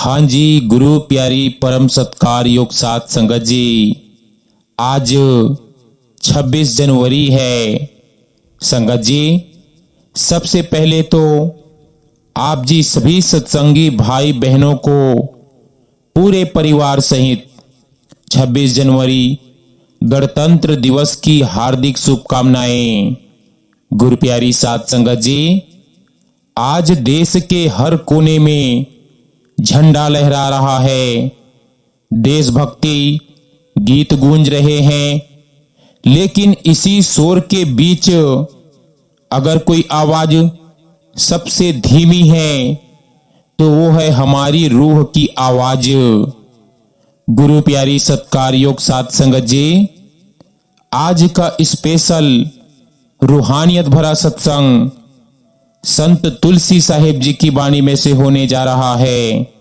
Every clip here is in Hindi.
हाँ जी, गुरु प्यारी परम सत्कार योग साथ संगत जी, आज 26 जनवरी है। संगत जी, सबसे पहले तो आप जी सभी सत्संगी भाई बहनों को पूरे परिवार सहित 26 जनवरी गणतंत्र दिवस की हार्दिक शुभकामनाएं। गुरु प्यारी साथ संगत जी, आज देश के हर कोने में झंडा लहरा रहा है, देशभक्ति गीत गूंज रहे हैं, लेकिन इसी शोर के बीच अगर कोई आवाज सबसे धीमी है तो वो है हमारी रूह की आवाज। गुरु प्यारी सत्कार योग साथ संगत जी, आज का स्पेशल रूहानियत भरा सत्संग संत तुलसी साहिब जी की वाणी में से होने जा रहा है।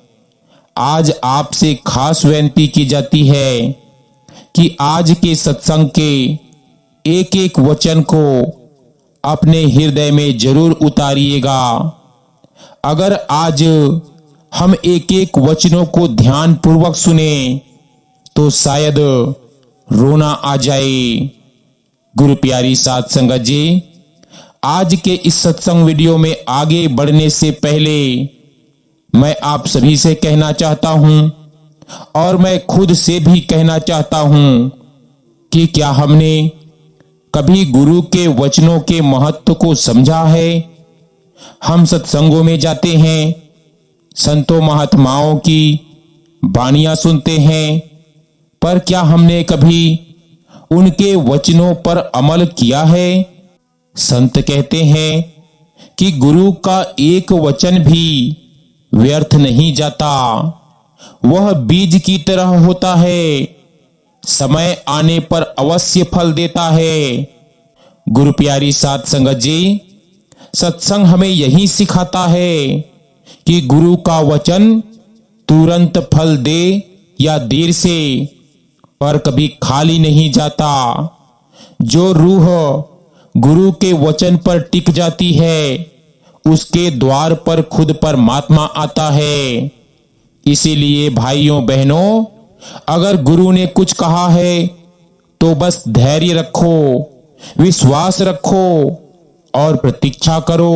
आज आपसे खास विनती की जाती है कि आज के सत्संग के एक एक वचन को अपने हृदय में जरूर उतारिएगा। अगर आज हम एक एक वचनों को ध्यान पूर्वक सुने तो शायद रोना आ जाए। गुरु प्यारी साथ संगत जी, आज के इस सत्संग वीडियो में आगे बढ़ने से पहले मैं आप सभी से कहना चाहता हूं और मैं खुद से भी कहना चाहता हूं कि क्या हमने कभी गुरु के वचनों के महत्व को समझा है। हम सत्संगों में जाते हैं, संतों महात्माओं की वाणियां सुनते हैं, पर क्या हमने कभी उनके वचनों पर अमल किया है। संत कहते हैं कि गुरु का एक वचन भी व्यर्थ नहीं जाता, वह बीज की तरह होता है, समय आने पर अवश्य फल देता है। गुरु प्यारी साथ संगत जी, सत्संग हमें यही सिखाता है कि गुरु का वचन तुरंत फल दे या देर से, पर कभी खाली नहीं जाता। जो रूह गुरु के वचन पर टिक जाती है, उसके द्वार पर खुद परमात्मा आता है। इसीलिए भाइयों बहनों, अगर गुरु ने कुछ कहा है तो बस धैर्य रखो, विश्वास रखो और प्रतीक्षा करो,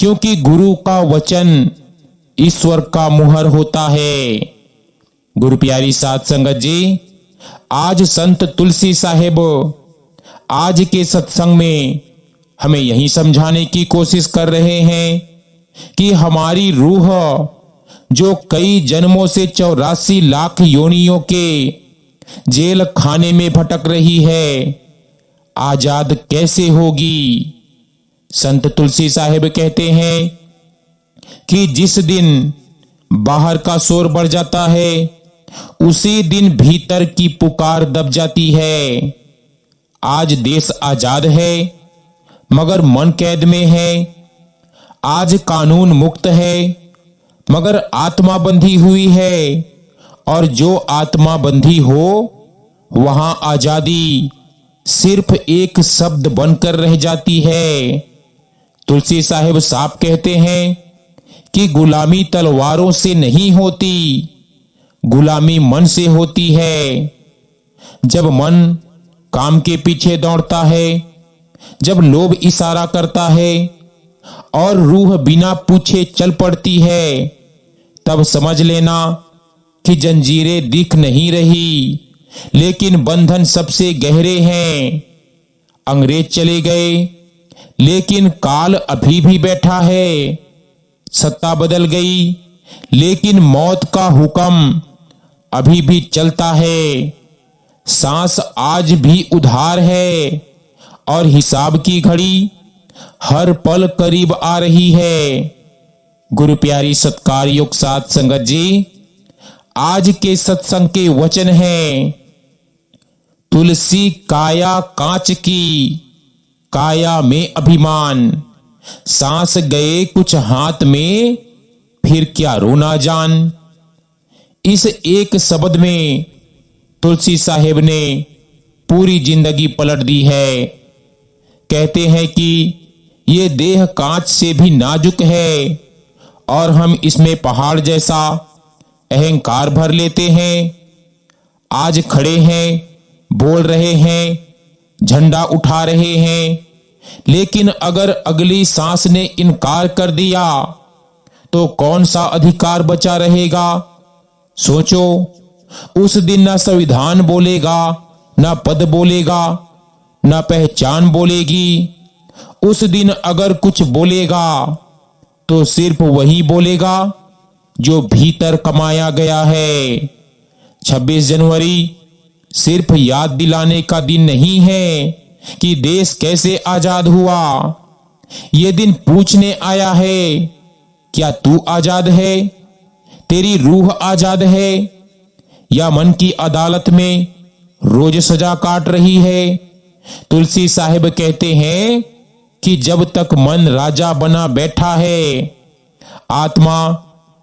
क्योंकि गुरु का वचन ईश्वर का मुहर होता है। गुरु प्यारी साथ संगत जी, आज संत तुलसी साहिब आज के सत्संग में हमें यही समझाने की कोशिश कर रहे हैं कि हमारी रूह जो कई जन्मों से 84 लाख योनियों के जेल खाने में भटक रही है, आजाद कैसे होगी। संत तुलसी साहिब कहते हैं कि जिस दिन बाहर का शोर बढ़ जाता है, उसी दिन भीतर की पुकार दब जाती है। आज देश आजाद है मगर मन कैद में है, आज कानून मुक्त है मगर आत्मा बंधी हुई है, और जो आत्मा बंधी हो वहां आजादी सिर्फ एक शब्द बनकर रह जाती है। तुलसी साहिब साफ कहते हैं कि गुलामी तलवारों से नहीं होती, गुलामी मन से होती है। जब मन काम के पीछे दौड़ता है, जब लोभ इशारा करता है और रूह बिना पूछे चल पड़ती है, तब समझ लेना कि जंजीरें दिख नहीं रही, लेकिन बंधन सबसे गहरे हैं। अंग्रेज चले गए, लेकिन काल अभी भी बैठा है। सत्ता बदल गई, लेकिन मौत का हुक्म अभी भी चलता है। सांस आज भी उधार है और हिसाब की घड़ी हर पल करीब आ रही है। गुरु प्यारी सत्कार योग साथ संगत जी, आज के सत्संग के वचन हैं, तुलसी काया कांच की, काया में अभिमान, सांस गए कुछ हाथ में, फिर क्या रोना जान। इस एक शब्द में तुलसी साहिब ने पूरी जिंदगी पलट दी है। कहते हैं कि ये देह कांच से भी नाजुक है और हम इसमें पहाड़ जैसा अहंकार भर लेते हैं। आज खड़े हैं, बोल रहे हैं, झंडा उठा रहे हैं, लेकिन अगर अगली सांस ने इनकार कर दिया तो कौन सा अधिकार बचा रहेगा? सोचो, उस दिन ना संविधान बोलेगा, ना पद बोलेगा, ना पहचान बोलेगी। उस दिन अगर कुछ बोलेगा तो सिर्फ वही बोलेगा जो भीतर कमाया गया है। 26 जनवरी सिर्फ याद दिलाने का दिन नहीं है कि देश कैसे आजाद हुआ। यह दिन पूछने आया है, क्या तू आजाद है? तेरी रूह आजाद है या मन की अदालत में रोज सजा काट रही है? तुलसी साहिब कहते हैं कि जब तक मन राजा बना बैठा है, आत्मा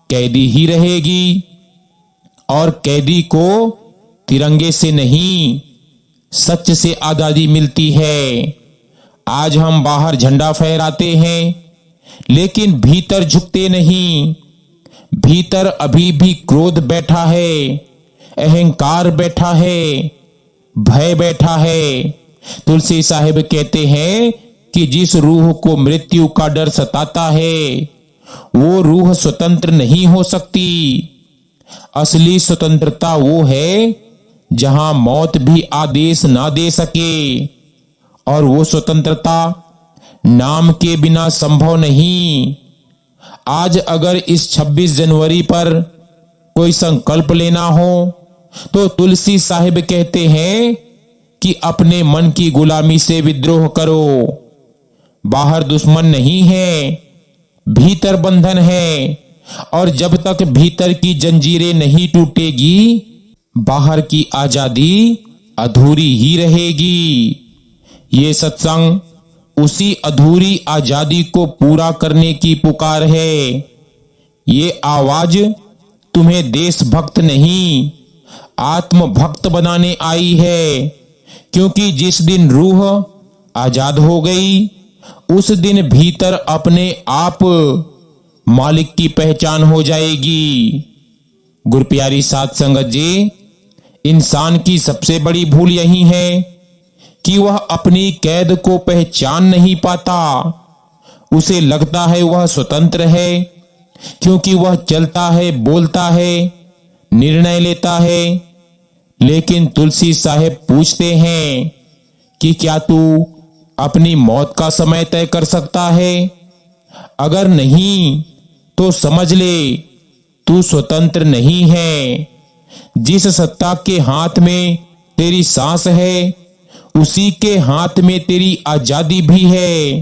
कैदी ही रहेगी, और कैदी को तिरंगे से नहीं, सच से आजादी मिलती है। आज हम बाहर झंडा फहराते हैं, लेकिन भीतर झुकते नहीं। भीतर अभी भी क्रोध बैठा है, अहंकार बैठा है, भय बैठा है। तुलसी साहिब कहते हैं कि जिस रूह को मृत्यु का डर सताता है, वो रूह स्वतंत्र नहीं हो सकती। असली स्वतंत्रता वो है जहां मौत भी आदेश ना दे सके, और वो स्वतंत्रता नाम के बिना संभव नहीं। आज अगर इस 26 जनवरी पर कोई संकल्प लेना हो तो तुलसी साहिब कहते हैं कि अपने मन की गुलामी से विद्रोह करो। बाहर दुश्मन नहीं है, भीतर बंधन है, और जब तक भीतर की जंजीरें नहीं टूटेगी, बाहर की आजादी अधूरी ही रहेगी। ये सत्संग उसी अधूरी आजादी को पूरा करने की पुकार है। ये आवाज तुम्हें देशभक्त नहीं, आत्मभक्त बनाने आई है, क्योंकि जिस दिन रूह आजाद हो गई, उस दिन भीतर अपने आप मालिक की पहचान हो जाएगी। गुरप्यारी साध संगत जी, इंसान की सबसे बड़ी भूल यही है कि वह अपनी कैद को पहचान नहीं पाता। उसे लगता है वह स्वतंत्र है, क्योंकि वह चलता है, बोलता है, निर्णय लेता है। लेकिन तुलसी साहिब पूछते हैं कि क्या तू अपनी मौत का समय तय कर सकता है? अगर नहीं तो समझ ले, तू स्वतंत्र नहीं है। जिस सत्ता के हाथ में तेरी सांस है, उसी के हाथ में तेरी आजादी भी है।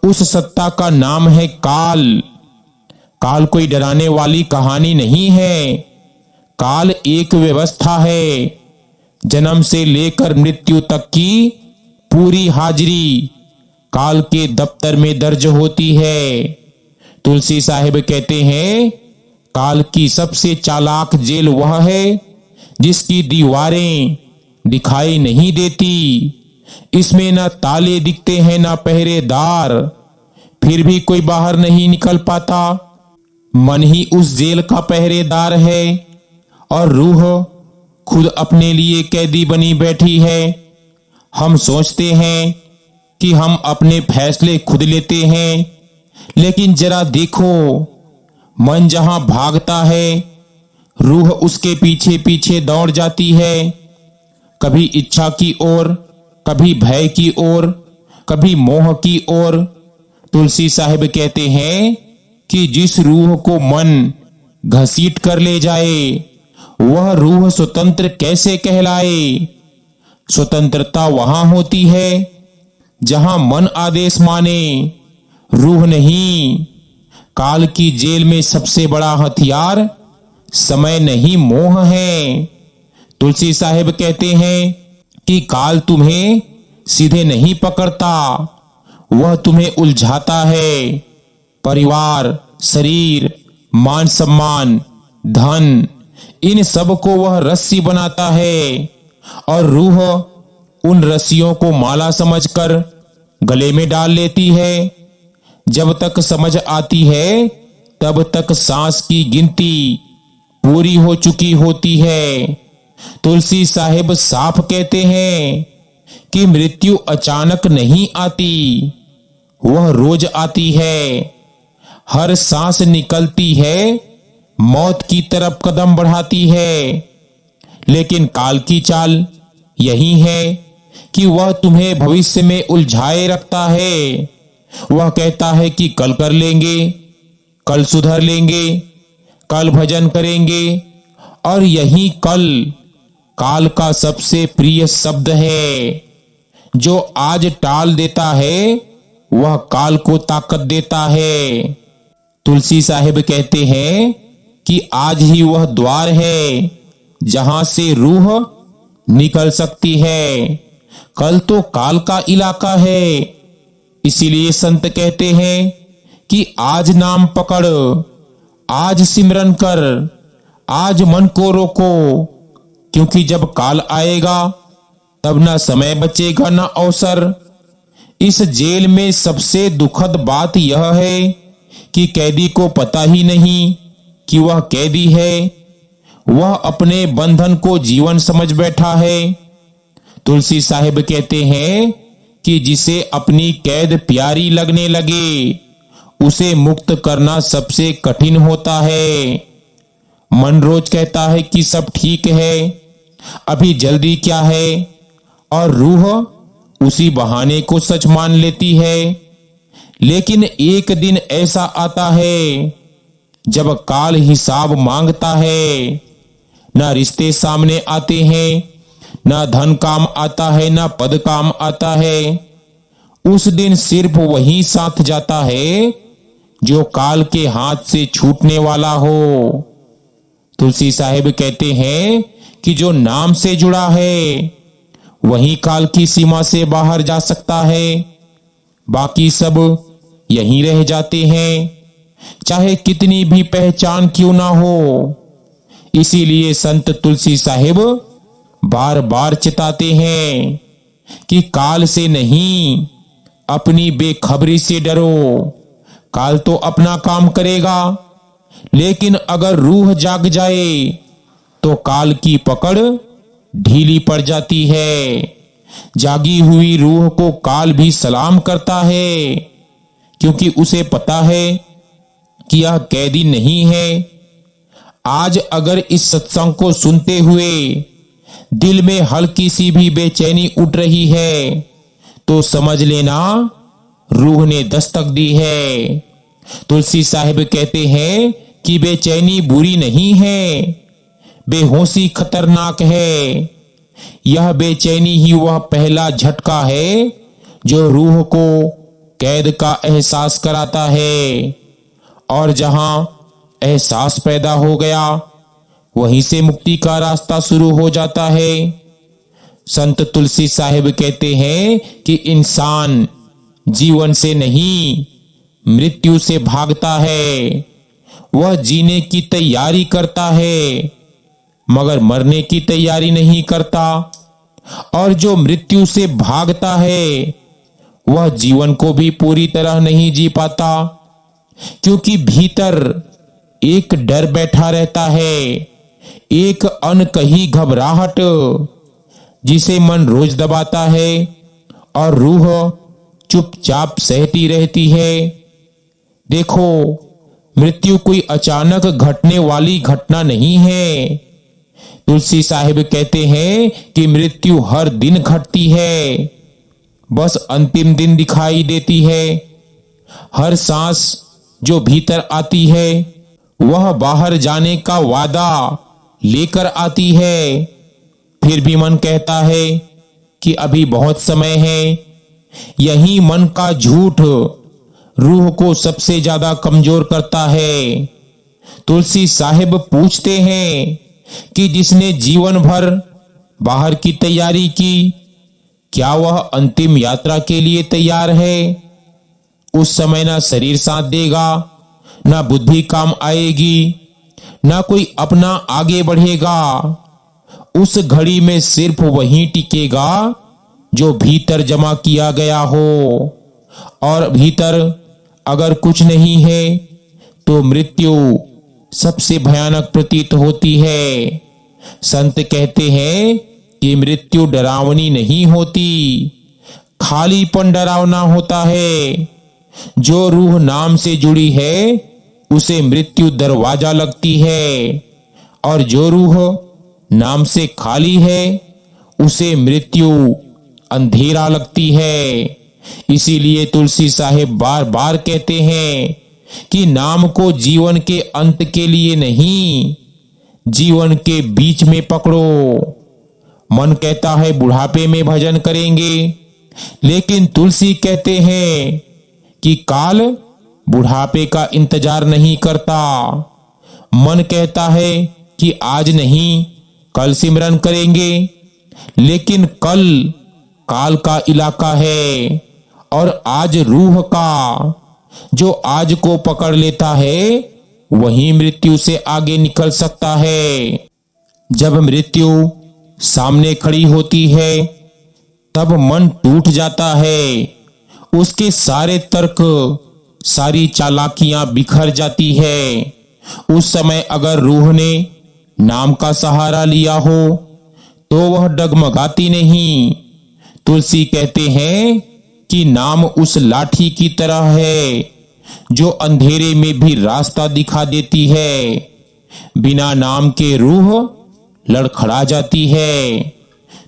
उस सत्ता का नाम है काल। काल कोई डराने वाली कहानी नहीं है। काल एक व्यवस्था है। जन्म से लेकर मृत्यु तक की पूरी हाजिरी काल के दफ्तर में दर्ज होती है। तुलसी साहिब कहते हैं, काल की सबसे चालाक जेल वह है जिसकी दीवारें दिखाई नहीं देती। इसमें ना ताले दिखते हैं, ना पहरेदार, फिर भी कोई बाहर नहीं निकल पाता। मन ही उस जेल का पहरेदार है, और रूह खुद अपने लिए कैदी बनी बैठी है। हम सोचते हैं कि हम अपने फैसले खुद लेते हैं, लेकिन जरा देखो, मन जहां भागता है, रूह उसके पीछे पीछे दौड़ जाती है। कभी इच्छा की ओर, कभी भय की ओर, कभी मोह की ओर। तुलसी साहिब कहते हैं कि जिस रूह को मन घसीट कर ले जाए, वह रूह स्वतंत्र कैसे कहलाए? स्वतंत्रता वहां होती है जहां मन आदेश माने, रूह नहीं। काल की जेल में सबसे बड़ा हथियार समय नहीं, मोह है। तुलसी साहिब कहते हैं कि काल तुम्हें सीधे नहीं पकड़ता, वह तुम्हें उलझाता है। परिवार, शरीर, मान सम्मान, धन, इन सब को वह रस्सी बनाता है, और रूह उन रस्सियों को माला समझकर गले में डाल लेती है। जब तक समझ आती है, तब तक सांस की गिनती पूरी हो चुकी होती है। तुलसी साहिब साफ कहते हैं कि मृत्यु अचानक नहीं आती, वह रोज आती है। हर सांस निकलती है मौत की तरफ कदम बढ़ाती है, लेकिन काल की चाल यही है कि वह तुम्हें भविष्य में उलझाए रखता है। वह कहता है कि कल कर लेंगे, कल सुधर लेंगे, कल भजन करेंगे, और यही कल काल का सबसे प्रिय शब्द है। जो आज टाल देता है वह काल को ताकत देता है। तुलसी साहिब कहते हैं कि आज ही वह द्वार है जहां से रूह निकल सकती है, कल तो काल का इलाका है। इसीलिए संत कहते हैं कि आज नाम पकड़, आज सिमरन कर, आज मन को रोको, क्योंकि जब काल आएगा तब ना समय बचेगा ना अवसर। इस जेल में सबसे दुखद बात यह है कि कैदी को पता ही नहीं कि वह कैदी है। वह अपने बंधन को जीवन समझ बैठा है। तुलसी साहिब कहते हैं कि जिसे अपनी कैद प्यारी लगने लगे उसे मुक्त करना सबसे कठिन होता है। मन रोज कहता है कि सब ठीक है, अभी जल्दी क्या है, और रूह उसी बहाने को सच मान लेती है। लेकिन एक दिन ऐसा आता है जब काल हिसाब मांगता है। ना रिश्ते सामने आते हैं, ना धन काम आता है, ना पद काम आता है। उस दिन सिर्फ वही साथ जाता है जो काल के हाथ से छूटने वाला हो। तुलसी साहिब कहते हैं कि जो नाम से जुड़ा है वही काल की सीमा से बाहर जा सकता है, बाकी सब यहीं रह जाते हैं, चाहे कितनी भी पहचान क्यों ना हो। इसीलिए संत तुलसी साहिब बार बार चिताते हैं कि काल से नहीं, अपनी बेखबरी से डरो। काल तो अपना काम करेगा, लेकिन अगर रूह जाग जाए तो काल की पकड़ ढीली पड़ जाती है। जागी हुई रूह को काल भी सलाम करता है, क्योंकि उसे पता है कि यह कैदी नहीं है। आज अगर इस सत्संग को सुनते हुए दिल में हल्की सी भी बेचैनी उठ रही है तो समझ लेना रूह ने दस्तक दी है। तुलसी साहिब कहते हैं कि बेचैनी बुरी नहीं है, बेहोशी खतरनाक है। यह बेचैनी ही वह पहला झटका है जो रूह को कैद का एहसास कराता है, और जहां एहसास पैदा हो गया वहीं से मुक्ति का रास्ता शुरू हो जाता है। संत तुलसी साहिब कहते हैं कि इंसान जीवन से नहीं मृत्यु से भागता है। वह जीने की तैयारी करता है मगर मरने की तैयारी नहीं करता, और जो मृत्यु से भागता है वह जीवन को भी पूरी तरह नहीं जी पाता, क्योंकि भीतर एक डर बैठा रहता है, एक अनकही घबराहट जिसे मन रोज दबाता है और रूह चुपचाप सहती रहती है। देखो, मृत्यु कोई अचानक घटने वाली घटना नहीं है। तुलसी साहिब कहते हैं कि मृत्यु हर दिन घटती है, बस अंतिम दिन दिखाई देती है। हर सांस जो भीतर आती है वह बाहर जाने का वादा लेकर आती है। फिर भी मन कहता है कि अभी बहुत समय है। यही मन का झूठ रूह को सबसे ज्यादा कमजोर करता है। तुलसी साहिब पूछते हैं कि जिसने जीवन भर बाहर की तैयारी की, क्या वह अंतिम यात्रा के लिए तैयार है? उस समय ना शरीर साथ देगा, ना बुद्धि काम आएगी, ना कोई अपना आगे बढ़ेगा। उस घड़ी में सिर्फ वही टिकेगा जो भीतर जमा किया गया हो, और भीतर अगर कुछ नहीं है तो मृत्यु सबसे भयानक प्रतीत होती है। संत कहते हैं कि मृत्यु डरावनी नहीं होती, खालीपन डरावना होता है। जो रूह नाम से जुड़ी है उसे मृत्यु दरवाजा लगती है, और जो रूह नाम से खाली है उसे मृत्यु अंधेरा लगती है। इसीलिए तुलसी साहेब बार बार कहते हैं कि नाम को जीवन के अंत के लिए नहीं, जीवन के बीच में पकड़ो। मन कहता है बुढ़ापे में भजन करेंगे, लेकिन तुलसी कहते हैं कि काल बुढ़ापे का इंतजार नहीं करता। मन कहता है कि आज नहीं कल सिमरन करेंगे, लेकिन कल काल का इलाका है और आज रूह का। जो आज को पकड़ लेता है वही मृत्यु से आगे निकल सकता है। जब मृत्यु सामने खड़ी होती है तब मन टूट जाता है, उसके सारे तर्क, सारी चालाकियां बिखर जाती है। उस समय अगर रूह ने नाम का सहारा लिया हो तो वह डगमगाती नहीं। तुलसी कहते हैं कि नाम उस लाठी की तरह है जो अंधेरे में भी रास्ता दिखा देती है। बिना नाम के रूह लड़खड़ा जाती है।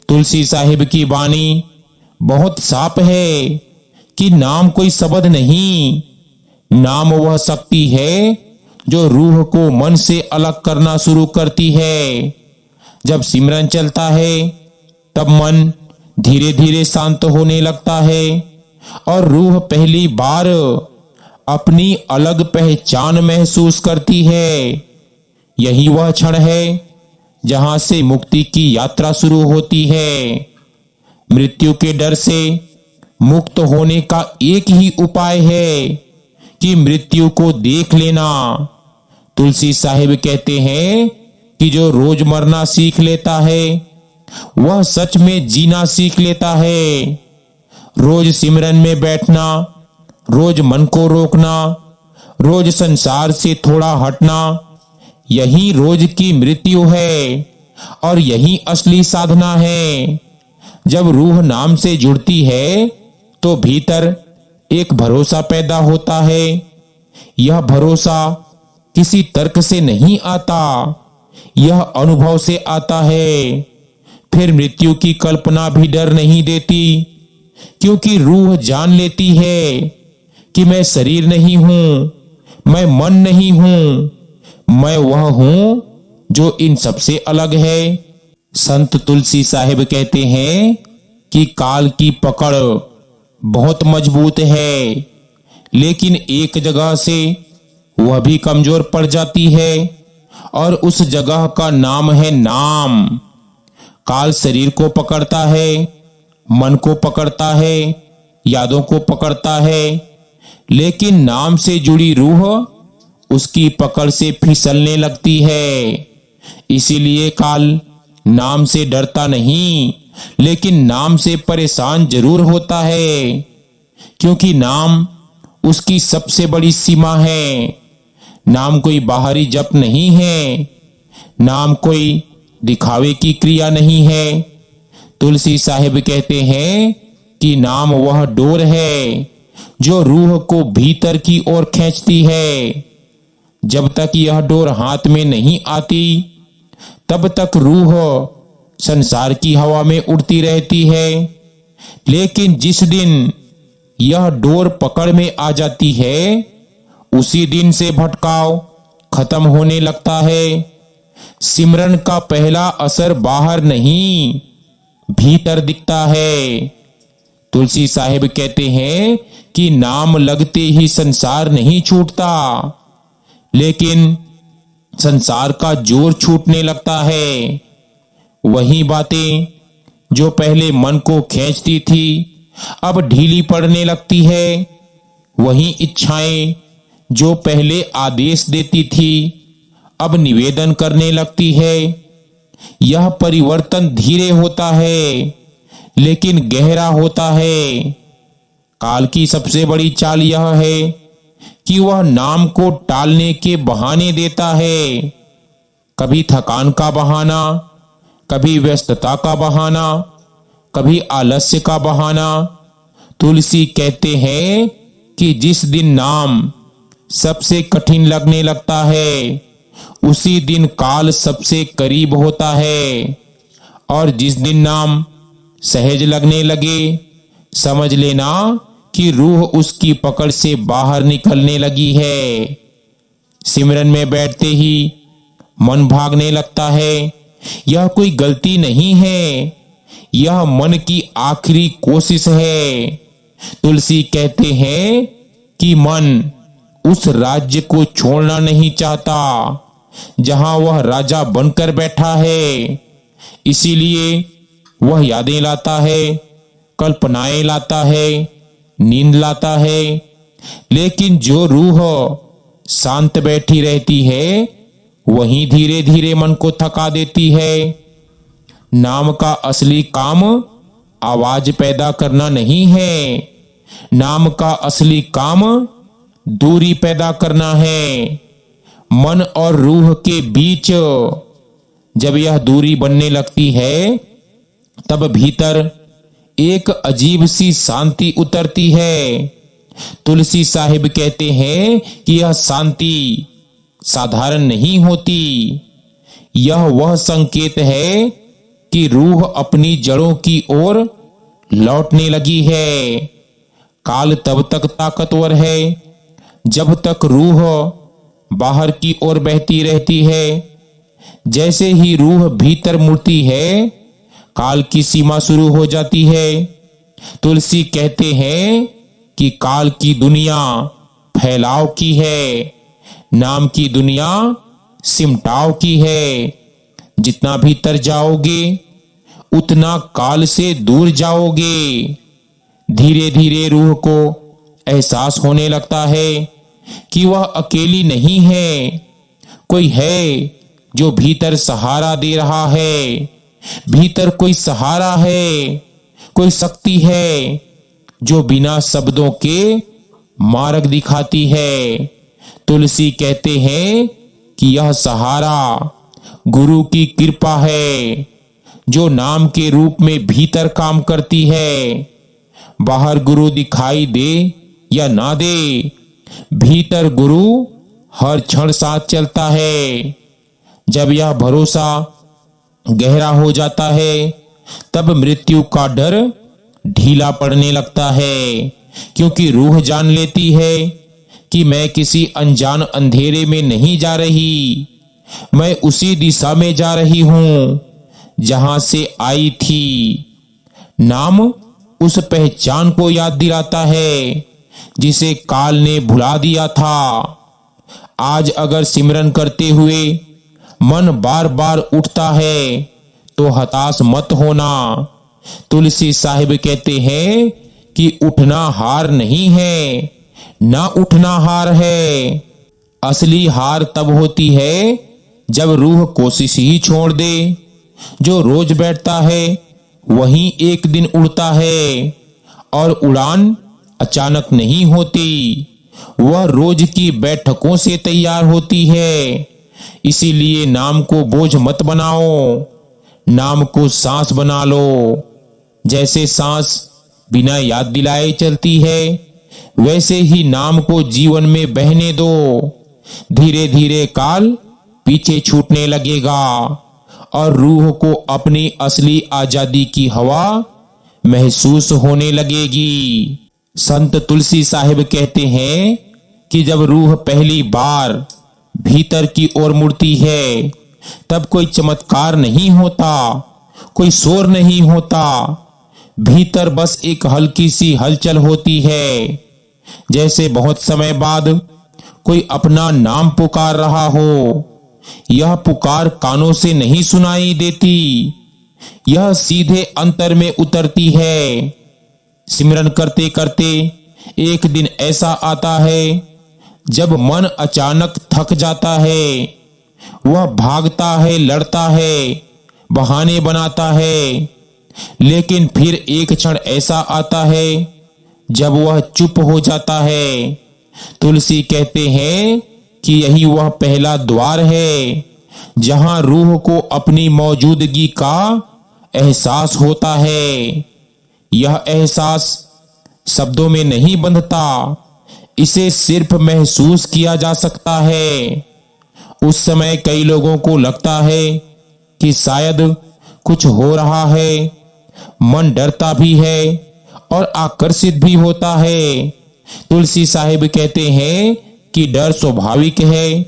तुलसी साहिब की वाणी बहुत साफ है कि नाम कोई शब्द नहीं, नाम वह शक्ति है जो रूह को मन से अलग करना शुरू करती है। जब सिमरन चलता है तब मन धीरे धीरे शांत होने लगता है और रूह पहली बार अपनी अलग पहचान महसूस करती है। यही वह क्षण है जहां से मुक्ति की यात्रा शुरू होती है। मृत्यु के डर से मुक्त होने का एक ही उपाय है कि मृत्यु को देख लेना। तुलसी साहिब कहते हैं कि जो रोज मरना सीख लेता है वह सच में जीना सीख लेता है। रोज सिमरन में बैठना, रोज मन को रोकना, रोज संसार से थोड़ा हटना, यही रोज की मृत्यु है और यही असली साधना है। जब रूह नाम से जुड़ती है तो भीतर एक भरोसा पैदा होता है। यह भरोसा किसी तर्क से नहीं आता, यह अनुभव से आता है। फिर मृत्यु की कल्पना भी डर नहीं देती, क्योंकि रूह जान लेती है कि मैं शरीर नहीं हूं, मैं मन नहीं हूं, मैं वह हूं जो इन सबसे अलग है। संत तुलसी साहिब कहते हैं कि काल की पकड़ बहुत मजबूत है, लेकिन एक जगह से वह भी कमजोर पड़ जाती है और उस जगह का नाम है नाम। काल शरीर को पकड़ता है, मन को पकड़ता है, यादों को पकड़ता है, लेकिन नाम से जुड़ी रूह उसकी पकड़ से फिसलने लगती है। इसीलिए काल नाम से डरता नहीं, लेकिन नाम से परेशान जरूर होता है, क्योंकि नाम उसकी सबसे बड़ी सीमा है। नाम कोई बाहरी जप नहीं है, नाम कोई दिखावे की क्रिया नहीं है। तुलसी साहिब कहते हैं कि नाम वह डोर है जो रूह को भीतर की ओर खींचती है। जब तक यह डोर हाथ में नहीं आती तब तक रूह संसार की हवा में उड़ती रहती है, लेकिन जिस दिन यह डोर पकड़ में आ जाती है उसी दिन से भटकाव खत्म होने लगता है। सिमरन का पहला असर बाहर नहीं, भीतर दिखता है। तुलसी साहिब कहते हैं कि नाम लगते ही संसार नहीं छूटता, लेकिन संसार का जोर छूटने लगता है। वही बातें जो पहले मन को खींचती थी अब ढीली पड़ने लगती है। वही इच्छाएं जो पहले आदेश देती थी अब निवेदन करने लगती है। यह परिवर्तन धीरे होता है, लेकिन गहरा होता है। काल की सबसे बड़ी चाल यह है कि वह नाम को टालने के बहाने देता है। कभी थकान का बहाना, कभी व्यस्तता का बहाना, कभी आलस्य का बहाना। तुलसी कहते हैं कि जिस दिन नाम सबसे कठिन लगने लगता है, उसी दिन काल सबसे करीब होता है। और जिस दिन नाम सहज लगने लगे, समझ लेना कि रूह उसकी पकड़ से बाहर निकलने लगी है। सिमरन में बैठते ही मन भागने लगता है। यह कोई गलती नहीं है, यह मन की आखिरी कोशिश है। तुलसी कहते हैं कि मन उस राज्य को छोड़ना नहीं चाहता जहां वह राजा बनकर बैठा है। इसीलिए वह यादें लाता है, कल्पनाएं लाता है, नींद लाता है। लेकिन जो रूह शांत बैठी रहती है, वही धीरे धीरे मन को थका देती है। नाम का असली काम आवाज पैदा करना नहीं है, नाम का असली काम दूरी पैदा करना है। मन और रूह के बीच जब यह दूरी बनने लगती है, तब भीतर एक अजीब सी शांति उतरती है। तुलसी साहिब कहते हैं कि यह शांति साधारण नहीं होती। यह वह संकेत है कि रूह अपनी जड़ों की ओर लौटने लगी है। काल तब तक ताकतवर है जब तक रूह बाहर की ओर बहती रहती है। जैसे ही रूह भीतर मुड़ती है, काल की सीमा शुरू हो जाती है। तुलसी कहते हैं कि काल की दुनिया फैलाव की है, नाम की दुनिया सिमटाव की है। जितना भीतर जाओगे, उतना काल से दूर जाओगे। धीरे धीरे रूह को एहसास होने लगता है कि वह अकेली नहीं है, कोई है जो भीतर सहारा दे रहा है। भीतर कोई सहारा है, कोई शक्ति है जो बिना शब्दों के मार्ग दिखाती है। तुलसी कहते हैं कि यह सहारा गुरु की कृपा है, जो नाम के रूप में भीतर काम करती है। बाहर गुरु दिखाई दे या ना दे, भीतर गुरु हर क्षण साथ चलता है। जब यह भरोसा गहरा हो जाता है, तब मृत्यु का डर ढीला पड़ने लगता है, क्योंकि रूह जान लेती है कि मैं किसी अनजान अंधेरे में नहीं जा रही, मैं उसी दिशा में जा रही हूं जहां से आई थी। नाम उस पहचान को याद दिलाता है जिसे काल ने भुला दिया था। आज अगर सिमरन करते हुए मन बार बार उठता है, तो हताश मत होना। तुलसी साहिब कहते हैं कि उठना हार नहीं है, ना उठना हार है। असली हार तब होती है जब रूह कोशिश ही छोड़ दे। जो रोज बैठता है, वही एक दिन उड़ता है, और उड़ान अचानक नहीं होती, वह रोज की बैठकों से तैयार होती है। इसीलिए नाम को बोझ मत बनाओ, नाम को सांस बना लो। जैसे सांस बिना याद दिलाए चलती है, वैसे ही नाम को जीवन में बहने दो। धीरे धीरे काल पीछे छूटने लगेगा और रूह को अपनी असली आजादी की हवा महसूस होने लगेगी। संत तुलसी साहिब कहते हैं कि जब रूह पहली बार भीतर की ओर मुड़ती है, तब कोई चमत्कार नहीं होता, कोई शोर नहीं होता। भीतर बस एक हल्की सी हलचल होती है, जैसे बहुत समय बाद कोई अपना नाम पुकार रहा हो। यह पुकार कानों से नहीं सुनाई देती, यह सीधे अंतर में उतरती है। सिमरन करते करते एक दिन ऐसा आता है जब मन अचानक थक जाता है। वह भागता है, लड़ता है, बहाने बनाता है, लेकिन फिर एक क्षण ऐसा आता है जब वह चुप हो जाता है, तुलसी कहते हैं कि यही वह पहला द्वार है जहां रूह को अपनी मौजूदगी का एहसास होता है। यह एहसास शब्दों में नहीं बंधता, इसे सिर्फ महसूस किया जा सकता है। उस समय कई लोगों को लगता है कि शायद कुछ हो रहा है, मन डरता भी है और आकर्षित भी होता है। तुलसी साहिब कहते हैं कि डर स्वाभाविक है,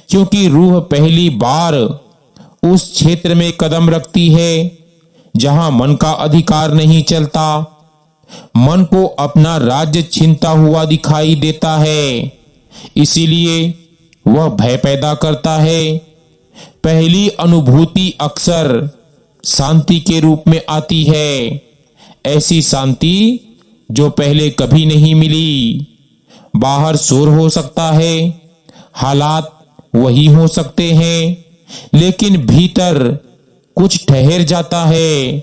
क्योंकि रूह पहली बार उस क्षेत्र में कदम रखती है जहां मन का अधिकार नहीं चलता। मन को अपना राज्य छीनता हुआ दिखाई देता है, इसीलिए वह भय पैदा करता है। पहली अनुभूति अक्सर शांति के रूप में आती है, ऐसी शांति जो पहले कभी नहीं मिली। बाहर शोर हो सकता है, हालात वही हो सकते हैं, लेकिन भीतर कुछ ठहर जाता है।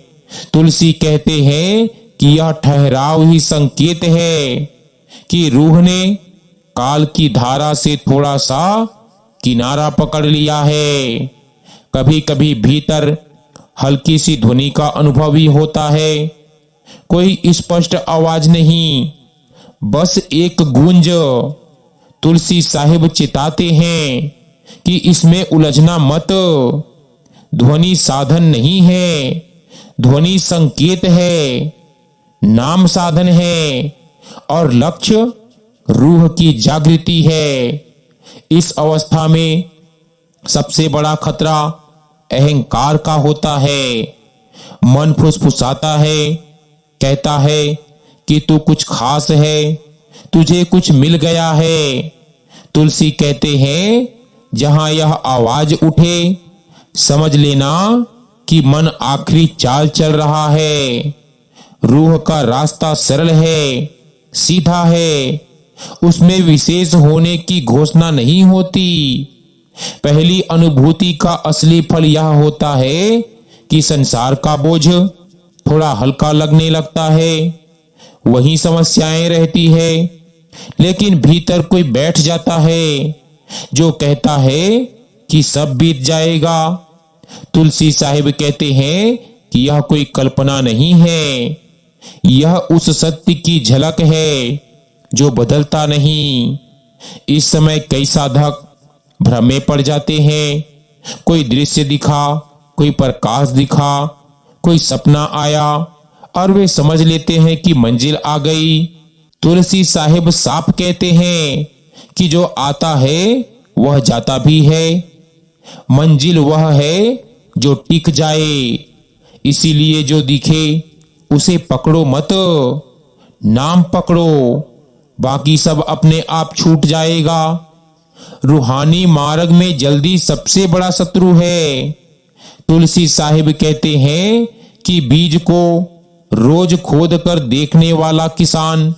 तुलसी कहते हैं कि यह ठहराव ही संकेत है कि रूह ने काल की धारा से थोड़ा सा किनारा पकड़ लिया है। कभी कभी भीतर हल्की सी ध्वनि का अनुभव ही होता है, कोई स्पष्ट आवाज नहीं, बस एक गूंज। तुलसी साहिब चिताते हैं कि इसमें उलझना मत। ध्वनि साधन नहीं है, ध्वनि संकेत है, नाम साधन है और लक्ष्य रूह की जागृति है। इस अवस्था में सबसे बड़ा खतरा अहंकार का होता है। मन फुसफुसाता है, कहता है कि तू कुछ खास है, तुझे कुछ मिल गया है। तुलसी कहते हैं जहां यह आवाज उठे, समझ लेना कि मन आखिरी चाल चल रहा है। रूह का रास्ता सरल है, सीधा है, उसमें विशेष होने की घोषणा नहीं होती। पहली अनुभूति का असली फल यह होता है कि संसार का बोझ थोड़ा हल्का लगने लगता है। वही समस्याएं रहती है, लेकिन भीतर कोई बैठ जाता है जो कहता है कि सब बीत जाएगा। तुलसी साहिब कहते हैं कि यह कोई कल्पना नहीं है, यह उस सत्य की झलक है जो बदलता नहीं। इस समय कई साधक भ्रम में पड़ जाते हैं। कोई दृश्य दिखा, कोई प्रकाश दिखा, कोई सपना आया और वे समझ लेते हैं कि मंजिल आ गई। तुलसी साहिब साफ कहते हैं कि जो आता है वह जाता भी है, मंजिल वह है जो टिक जाए। इसीलिए जो दिखे उसे पकड़ो मत, नाम पकड़ो, बाकी सब अपने आप छूट जाएगा। रूहानी मार्ग में जल्दी सबसे बड़ा शत्रु है। तुलसी साहिब कहते हैं कि बीज को रोज खोद कर देखने वाला किसान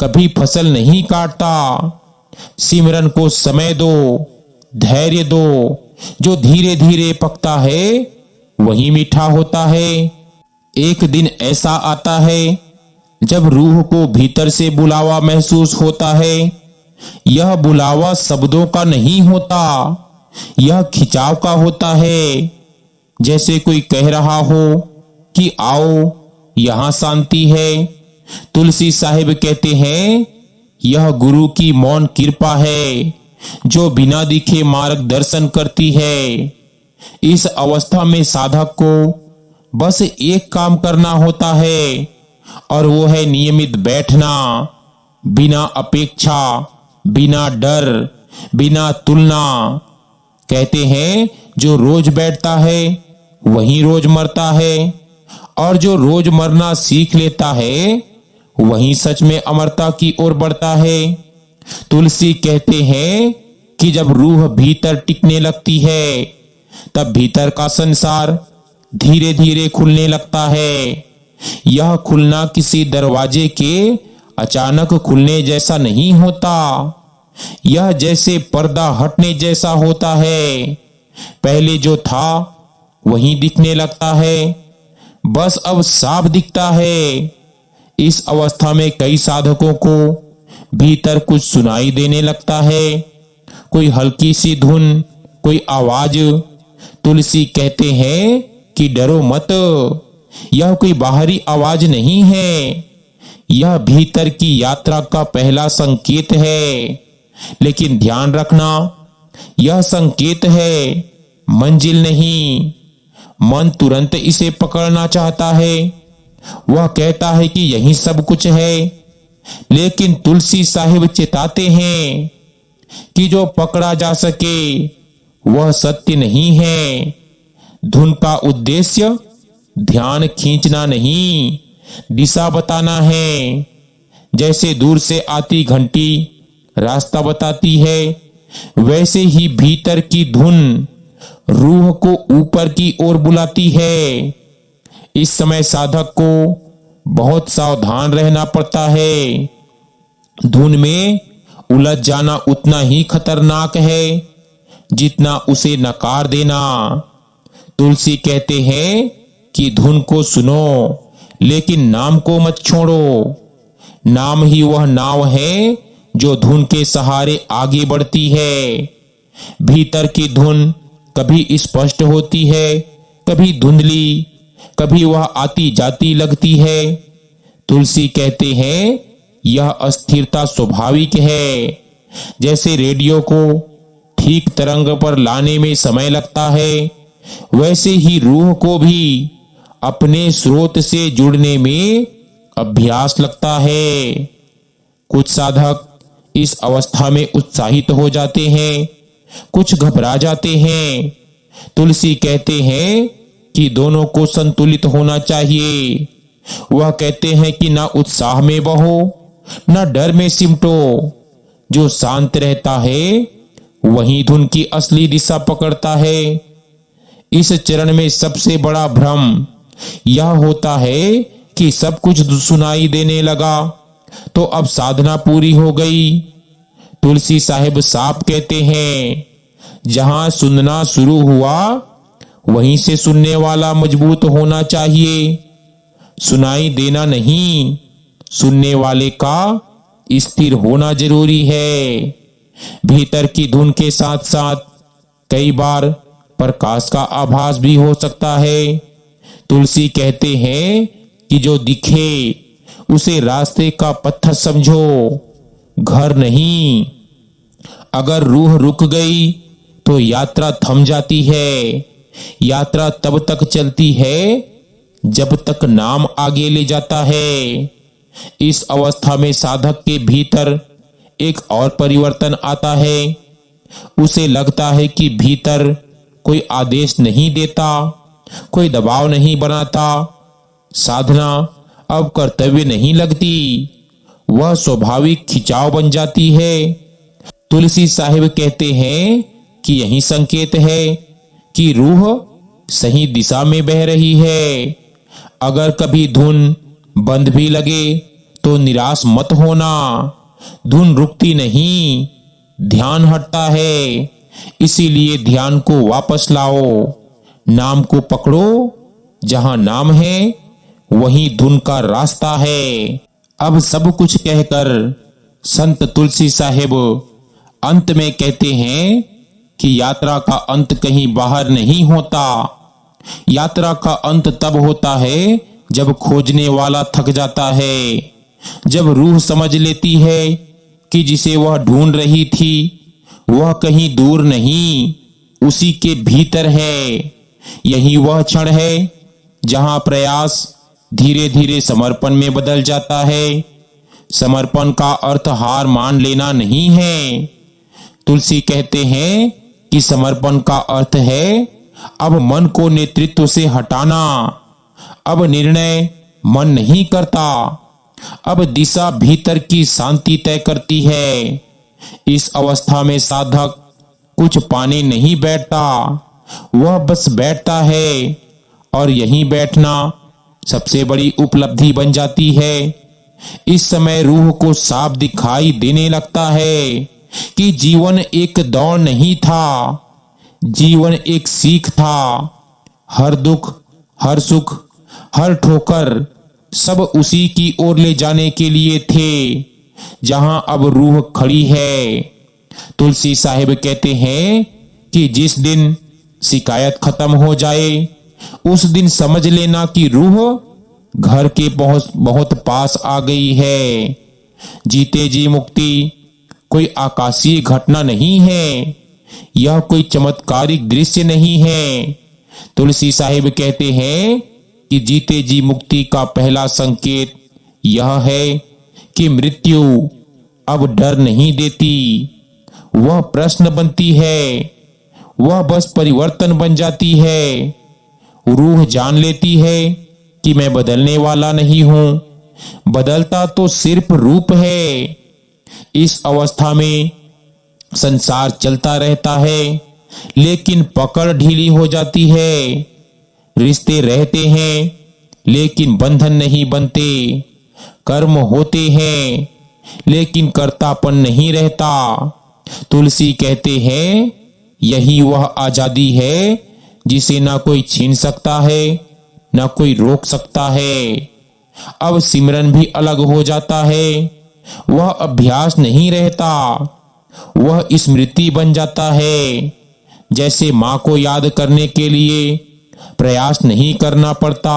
कभी फसल नहीं काटता। सिमरन को समय दो, धैर्य दो, जो धीरे धीरे पकता है वही मीठा होता है। एक दिन ऐसा आता है जब रूह को भीतर से बुलावा महसूस होता है। यह बुलावा शब्दों का नहीं होता, यह खिंचाव का होता है, जैसे कोई कह रहा हो कि आओ यहां शांति है। तुलसी साहिब कहते हैं यह गुरु की मौन कृपा है जो बिना दिखे मार्गदर्शन करती है। इस अवस्था में साधक को बस एक काम करना होता है और वो है नियमित बैठना, बिना अपेक्षा, बिना डर, बिना तुलना। कहते हैं जो रोज बैठता है वही रोज मरता है, और जो रोज मरना सीख लेता है वही सच में अमरता की ओर बढ़ता है। तुलसी कहते हैं कि जब रूह भीतर टिकने लगती है तब भीतर का संसार धीरे धीरे खुलने लगता है। यह खुलना किसी दरवाजे के अचानक खुलने जैसा नहीं होता, यह जैसे पर्दा हटने जैसा होता है। पहले जो था वही दिखने लगता है, बस अब साफ दिखता है। इस अवस्था में कई साधकों को भीतर कुछ सुनाई देने लगता है, कोई हल्की सी धुन, कोई आवाज। तुलसी कहते हैं कि डरो मत, यह कोई बाहरी आवाज नहीं है, यह भीतर की यात्रा का पहला संकेत है। लेकिन ध्यान रखना, यह संकेत है, मंजिल नहीं। मन तुरंत इसे पकड़ना चाहता है, वह कहता है कि यही सब कुछ है। लेकिन तुलसी साहिब चेताते हैं कि जो पकड़ा जा सके वह सत्य नहीं है। धुन का उद्देश्य ध्यान खींचना नहीं, दिशा बताना है। जैसे दूर से आती घंटी रास्ता बताती है, वैसे ही भीतर की धुन रूह को ऊपर की ओर बुलाती है। इस समय साधक को बहुत सावधान रहना पड़ता है। धुन में उलझ जाना उतना ही खतरनाक है जितना उसे नकार देना। तुलसी कहते हैं कि धुन को सुनो, लेकिन नाम को मत छोड़ो। नाम ही वह नाव है जो धुन के सहारे आगे बढ़ती है। भीतर की धुन कभी स्पष्ट होती है, कभी धुंधली, कभी वह आती जाती लगती है। तुलसी कहते हैं यह अस्थिरता स्वाभाविक है। जैसे रेडियो को ठीक तरंग पर लाने में समय लगता है, वैसे ही रूह को भी अपने स्रोत से जुड़ने में अभ्यास लगता है। कुछ साधक इस अवस्था में उत्साहित हो जाते हैं, कुछ घबरा जाते हैं। तुलसी कहते हैं कि दोनों को संतुलित होना चाहिए। वह कहते हैं कि ना उत्साह में बहो, ना डर में सिमटो। जो शांत रहता है वही धुन की असली दिशा पकड़ता है। इस चरण में सबसे बड़ा भ्रम यह होता है कि सब कुछ सुनाई देने लगा तो अब साधना पूरी हो गई। तुलसी साहिब साफ कहते हैं, जहां सुनना शुरू हुआ वहीं से सुनने वाला मजबूत होना चाहिए। सुनाई देना नहीं, सुनने वाले का स्थिर होना जरूरी है। भीतर की धुन के साथ साथ कई बार प्रकाश का आभास भी हो सकता है। तुलसी कहते हैं कि जो दिखे उसे रास्ते का पत्थर समझो, घर नहीं। अगर रूह रुक गई तो यात्रा थम जाती है। यात्रा तब तक चलती है जब तक नाम आगे ले जाता है। इस अवस्था में साधक के भीतर एक और परिवर्तन आता है। उसे लगता है कि भीतर कोई आदेश नहीं देता, कोई दबाव नहीं बनाता। साधना अब कर्तव्य नहीं लगती, वह स्वाभाविक खिंचाव बन जाती है। तुलसी साहिब कहते हैं कि यही संकेत है कि रूह सही दिशा में बह रही है। अगर कभी धुन बंद भी लगे तो निराश मत होना। धुन रुकती नहीं, ध्यान हटता है। इसीलिए ध्यान को वापस लाओ, नाम को पकड़ो। जहां नाम है वहीं धुन का रास्ता है। अब सब कुछ कहकर संत तुलसी साहिब अंत में कहते हैं कि यात्रा का अंत कहीं बाहर नहीं होता। यात्रा का अंत तब होता है जब खोजने वाला थक जाता है, जब रूह समझ लेती है कि जिसे वह ढूंढ रही थी वह कहीं दूर नहीं, उसी के भीतर है। यही वह क्षण है जहां प्रयास धीरे धीरे समर्पण में बदल जाता है। समर्पण का अर्थ हार मान लेना नहीं है। तुलसी कहते हैं कि समर्पण का अर्थ है अब मन को नेतृत्व से हटाना। अब निर्णय मन नहीं करता, अब दिशा भीतर की शांति तय करती है। इस अवस्था में साधक कुछ पाने नहीं बैठता, वह बस बैठता है। और यहीं बैठना सबसे बड़ी उपलब्धि बन जाती है। इस समय रूह को साफ दिखाई देने लगता है कि जीवन एक दौड़ नहीं था, जीवन एक सीख था। हर दुख, हर सुख, हर ठोकर सब उसी की ओर ले जाने के लिए थे। जहां अब रूह खड़ी है। तुलसी साहिब कहते हैं कि जिस दिन शिकायत खत्म हो जाए उस दिन समझ लेना कि रूह घर के बहुत पास आ गई है। जीते जी मुक्ति कोई आकाशीय घटना नहीं है, यह कोई चमत्कारिक दृश्य नहीं है। तुलसी साहिब कहते हैं कि जीते जी मुक्ति का पहला संकेत यह है कि मृत्यु अब डर नहीं देती, वह प्रश्न बनती है, वह बस परिवर्तन बन जाती है। रूह जान लेती है कि मैं बदलने वाला नहीं हूं, बदलता तो सिर्फ रूप है। इस अवस्था में संसार चलता रहता है, लेकिन पकड़ ढीली हो जाती है। रिश्ते रहते हैं, लेकिन बंधन नहीं बनते। कर्म होते हैं, लेकिन कर्तापन नहीं रहता। तुलसी कहते हैं यही वह आजादी है जिसे ना कोई छीन सकता है, ना कोई रोक सकता है। अब सिमरन भी अलग हो जाता है, वह अभ्यास नहीं रहता, वह स्मृति बन जाता है। जैसे माँ को याद करने के लिए प्रयास नहीं करना पड़ता,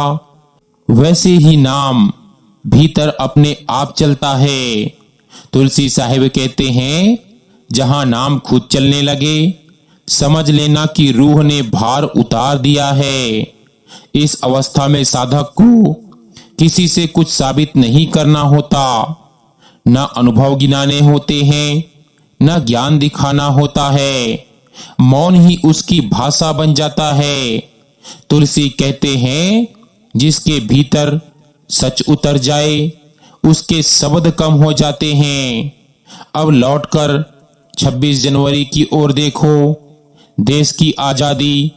वैसे ही नाम भीतर अपने आप चलता है। तुलसी साहिब कहते हैं जहां नाम खुद चलने लगे समझ लेना कि रूह ने भार उतार दिया है। इस अवस्था में साधक को किसी से कुछ साबित नहीं करना होता, ना अनुभव गिनाने होते हैं, ना ज्ञान दिखाना होता है। मौन ही उसकी भाषा बन जाता है। तुलसी कहते हैं जिसके भीतर सच उतर जाए उसके शब्द कम हो जाते हैं। अब लौटकर 26 जनवरी की ओर देखो। देश की आजादी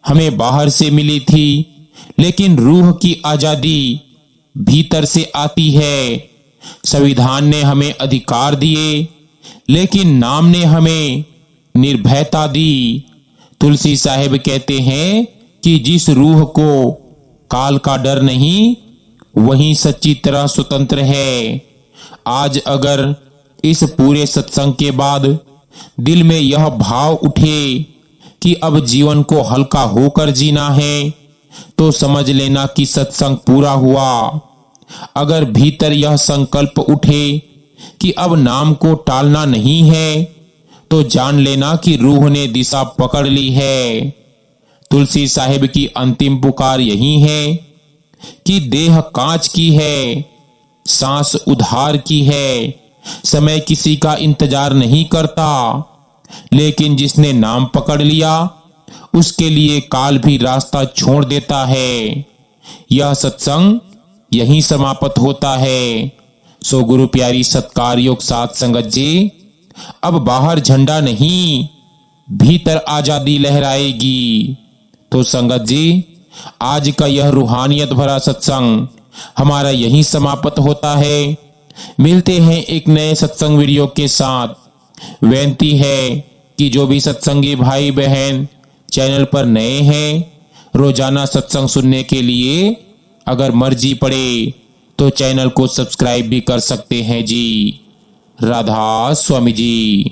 हमें बाहर से मिली थी, लेकिन रूह की आजादी भीतर से आती है। संविधान ने हमें अधिकार दिए, लेकिन नाम ने हमें निर्भयता दी। तुलसी साहिब कहते हैं कि जिस रूह को काल का डर नहीं, वही सच्ची तरह स्वतंत्र है। आज अगर इस पूरे सत्संग के बाद दिल में यह भाव उठे कि अब जीवन को हल्का होकर जीना है, तो समझ लेना कि सत्संग पूरा हुआ। अगर भीतर यह संकल्प उठे कि अब नाम को टालना नहीं है, तो जान लेना कि रूह ने दिशा पकड़ ली है। तुलसी साहिब की अंतिम पुकार यही है कि देह कांच की है, सांस उधार की है। समय किसी का इंतजार नहीं करता, लेकिन जिसने नाम पकड़ लिया उसके लिए काल भी रास्ता छोड़ देता है। यह सत्संग यहीं समाप्त होता है। सो गुरु प्यारी सत्कार योग साथ संगत जी, अब बाहर झंडा नहीं, भीतर आजादी लहराएगी। तो संगत जी, आज का यह रूहानियत भरा सत्संग हमारा यहीं समाप्त होता है। मिलते हैं एक नए सत्संग वीडियो के साथ। बेनती है कि जो भी सत्संगी भाई बहन चैनल पर नए हैं, रोजाना सत्संग सुनने के लिए अगर मर्जी पड़े तो चैनल को सब्सक्राइब भी कर सकते हैं जी। राधा स्वामी जी।